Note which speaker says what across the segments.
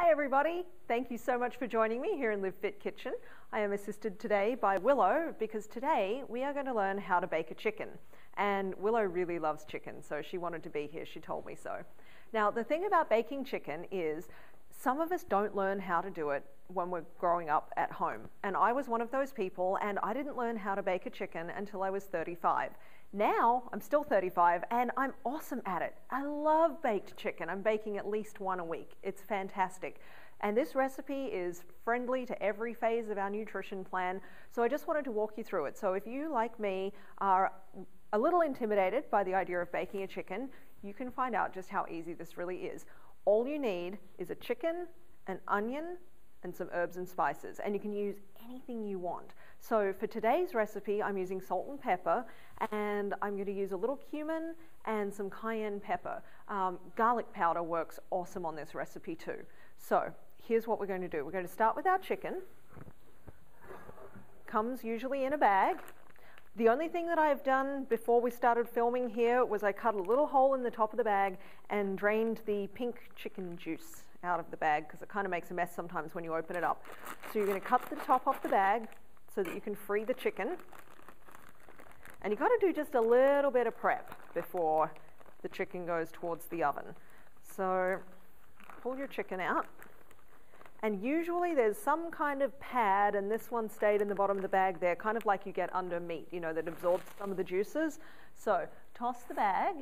Speaker 1: Hi everybody, thank you so much for joining me here in LiveFit Kitchen. I am assisted today by Willow because today we are going to learn how to bake a chicken. And Willow really loves chicken, so she wanted to be here, she told me so. Now the thing about baking chicken is some of us don't learn how to do it when we're growing up at home. And I was one of those people, and I didn't learn how to bake a chicken until I was 35. Now, I'm still 35 and I'm awesome at it. I love baked chicken. I'm baking at least one a week. It's fantastic. And this recipe is friendly to every phase of our nutrition plan. So I just wanted to walk you through it. So if you, like me, are a little intimidated by the idea of baking a chicken, you can find out just how easy this really is. All you need is a chicken, an onion, and some herbs and spices, and you can use anything you want. So for today's recipe, I'm using salt and pepper, and I'm going to use a little cumin and some cayenne pepper. Garlic powder works awesome on this recipe too. So here's what we're going to do. We're going to start with our chicken. Comes usually in a bag. The only thing that I've done before we started filming here was I cut a little hole in the top of the bag and drained the pink chicken juice out of the bag because it kind of makes a mess sometimes when you open it up. So you're going to cut the top off the bag so that you can free the chicken. And you've got to do just a little bit of prep before the chicken goes towards the oven. So pull your chicken out. And usually there's some kind of pad, and this one stayed in the bottom of the bag there, kind of like you get under meat, you know, that absorbs some of the juices. So toss the bag,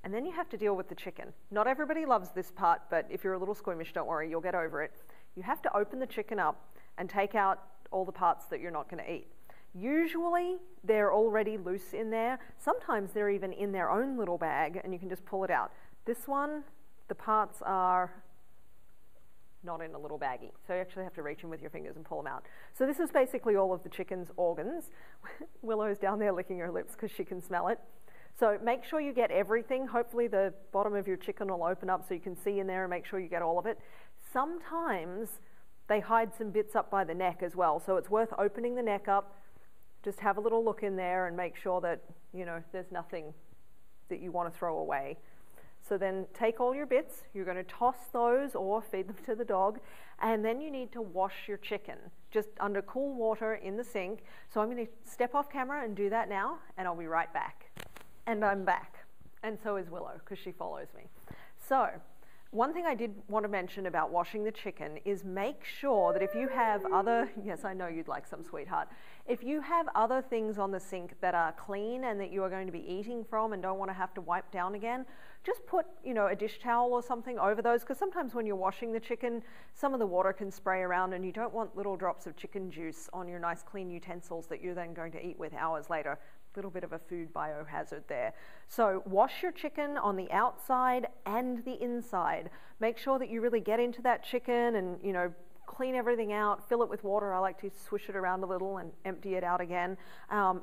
Speaker 1: and then you have to deal with the chicken. Not everybody loves this part, but if you're a little squeamish, don't worry, you'll get over it. You have to open the chicken up and take out all the parts that you're not going to eat. Usually they're already loose in there. Sometimes they're even in their own little bag, and you can just pull it out. This one, the parts are not in a little baggie. So you actually have to reach in with your fingers and pull them out. So this is basically all of the chicken's organs. Willow's down there licking her lips because she can smell it. So make sure you get everything. Hopefully the bottom of your chicken will open up so you can see in there and make sure you get all of it. Sometimes they hide some bits up by the neck as well. So it's worth opening the neck up. Just have a little look in there and make sure that, you know, there's nothing that you want to throw away. So then take all your bits, you're going to toss those or feed them to the dog, and then you need to wash your chicken just under cool water in the sink. So I'm going to step off camera and do that now, and I'll be right back. And I'm back, and so is Willow because she follows me. So one thing I did want to mention about washing the chicken is make sure that if you have other, yes, I know you'd like some, sweetheart. If you have other things on the sink that are clean and that you are going to be eating from and don't want to have to wipe down again, just put, you know, a dish towel or something over those, because sometimes when you're washing the chicken, some of the water can spray around and you don't want little drops of chicken juice on your nice clean utensils that you're then going to eat with hours later. A little bit of a food biohazard there. So wash your chicken on the outside and the inside. Make sure that you really get into that chicken and, you know, clean everything out, fill it with water. I like to swish it around a little and empty it out again.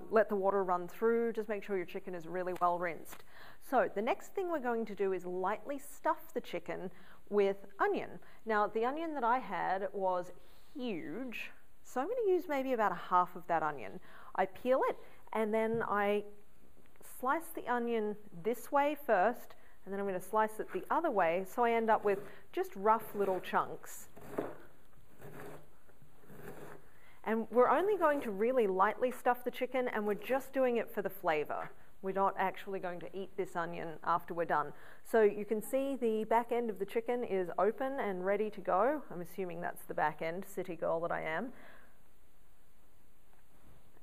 Speaker 1: Let the water run through. Just make sure your chicken is really well rinsed. So the next thing we're going to do is lightly stuff the chicken with onion. Now the onion that I had was huge, so I'm going to use maybe about a half of that onion. I peel it and then I slice the onion this way first, and then I'm going to slice it the other way, so I end up with just rough little chunks. And we're only going to really lightly stuff the chicken, and we're just doing it for the flavor. We're not actually going to eat this onion after we're done. So you can see the back end of the chicken is open and ready to go. I'm assuming that's the back end, city girl that I am.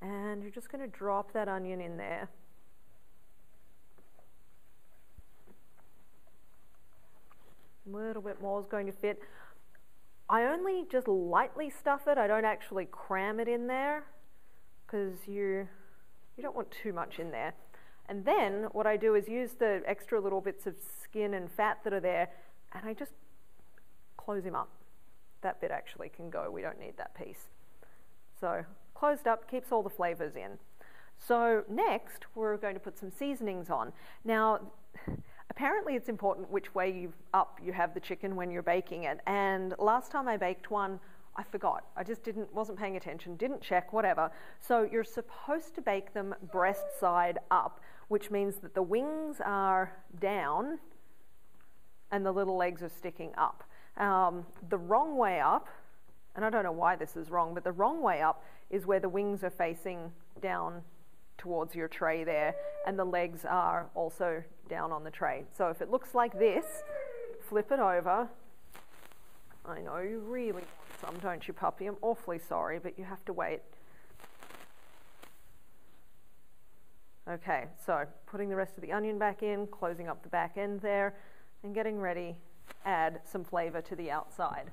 Speaker 1: And you're just going to drop that onion in there. A little bit more is going to fit. I only just lightly stuff it. I don't actually cram it in there because you don't want too much in there. And then what I do is use the extra little bits of skin and fat that are there, and I just close him up. That bit actually can go. We don't need that piece. So closed up keeps all the flavors in. So next we're going to put some seasonings on. Now apparently it's important which way you have the chicken when you're baking it, and last time I baked one I forgot. I just wasn't paying attention, didn't check, whatever. So you're supposed to bake them breast side up, which means that the wings are down and the little legs are sticking up. The wrong way up, and I don't know why this is wrong, but the wrong way up is where the wings are facing down towards your tray there, and the legs are also down on the tray. So if it looks like this, flip it over. I know you really want some, don't you, puppy? I'm awfully sorry, but you have to wait. Okay, so putting the rest of the onion back in, closing up the back end there, and getting ready to add some flavor to the outside.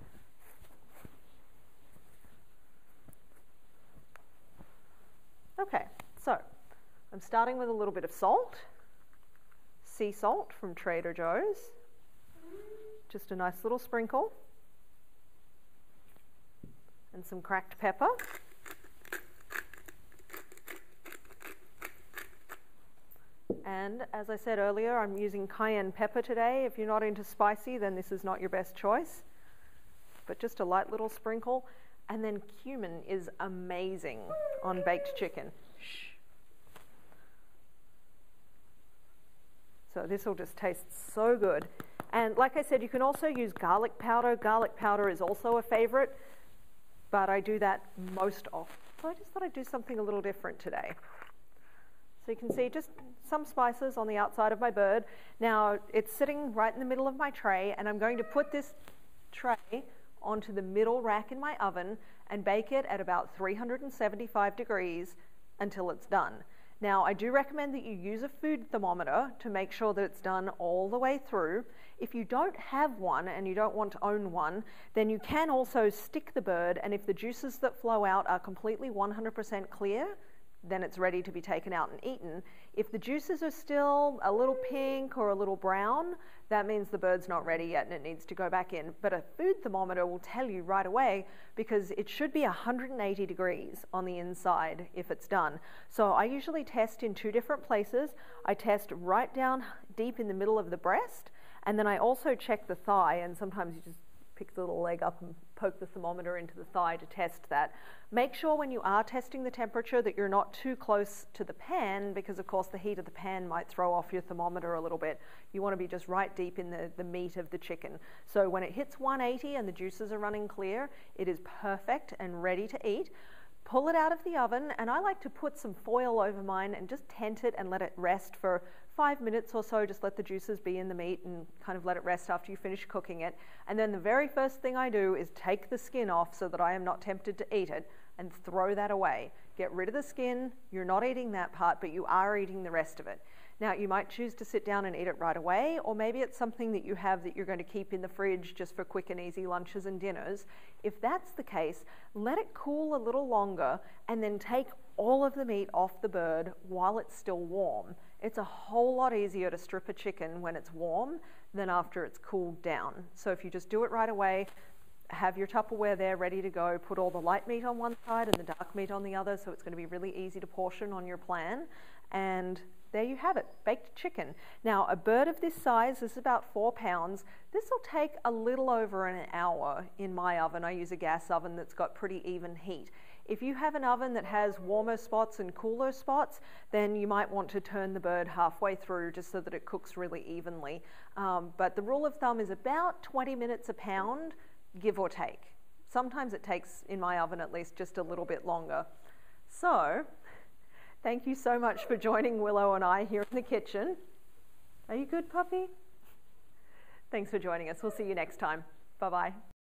Speaker 1: Okay, so I'm starting with a little bit of salt, sea salt from Trader Joe's, just a nice little sprinkle, and some cracked pepper. And as I said earlier, I'm using cayenne pepper today. If you're not into spicy, then this is not your best choice, but just a light little sprinkle. And then cumin is amazing on baked chicken. Shh. So this will just taste so good. And like I said, you can also use garlic powder. Garlic powder is also a favorite, but I do that most often. So I just thought I'd do something a little different today. So you can see just some spices on the outside of my bird. Now it's sitting right in the middle of my tray, and I'm going to put this tray onto the middle rack in my oven and bake it at about 375 degrees until it's done. Now, I do recommend that you use a food thermometer to make sure that it's done all the way through. If you don't have one and you don't want to own one, then you can also stick the bird, and if the juices that flow out are completely 100% clear, then it's ready to be taken out and eaten. If the juices are still a little pink or a little brown, that means the bird's not ready yet and it needs to go back in. But a food thermometer will tell you right away, because it should be 180 degrees on the inside if it's done. So I usually test in two different places. I test right down deep in the middle of the breast, and then I also check the thigh, and sometimes you just pick the little leg up and poke the thermometer into the thigh to test that. Make sure when you are testing the temperature that you're not too close to the pan, because of course the heat of the pan might throw off your thermometer a little bit. You want to be just right deep in the meat of the chicken. So when it hits 180 and the juices are running clear, it is perfect and ready to eat. Pull it out of the oven, and I like to put some foil over mine and just tent it and let it rest for 5 minutes or so. Just let the juices be in the meat and kind of let it rest after you finish cooking it. And then the very first thing I do is take the skin off so that I am not tempted to eat it, and throw that away. Get rid of the skin. You're not eating that part, but you are eating the rest of it. Now, you might choose to sit down and eat it right away, or maybe it's something that you have that you're going to keep in the fridge just for quick and easy lunches and dinners. If that's the case, let it cool a little longer and then take all of the meat off the bird while it's still warm. It's a whole lot easier to strip a chicken when it's warm than after it's cooled down. So if you just do it right away, have your Tupperware there ready to go, put all the light meat on one side and the dark meat on the other, so it's going to be really easy to portion on your plan. And there you have it, baked chicken. Now, a bird of this size, this is about 4 pounds. This will take a little over an hour in my oven. I use a gas oven that's got pretty even heat. If you have an oven that has warmer spots and cooler spots, then you might want to turn the bird halfway through just so that it cooks really evenly. But the rule of thumb is about 20 minutes a pound, give or take. Sometimes it takes, in my oven at least, just a little bit longer. So, thank you so much for joining Willow and I here in the kitchen. Are you good, puppy? Thanks for joining us. We'll see you next time. Bye-bye.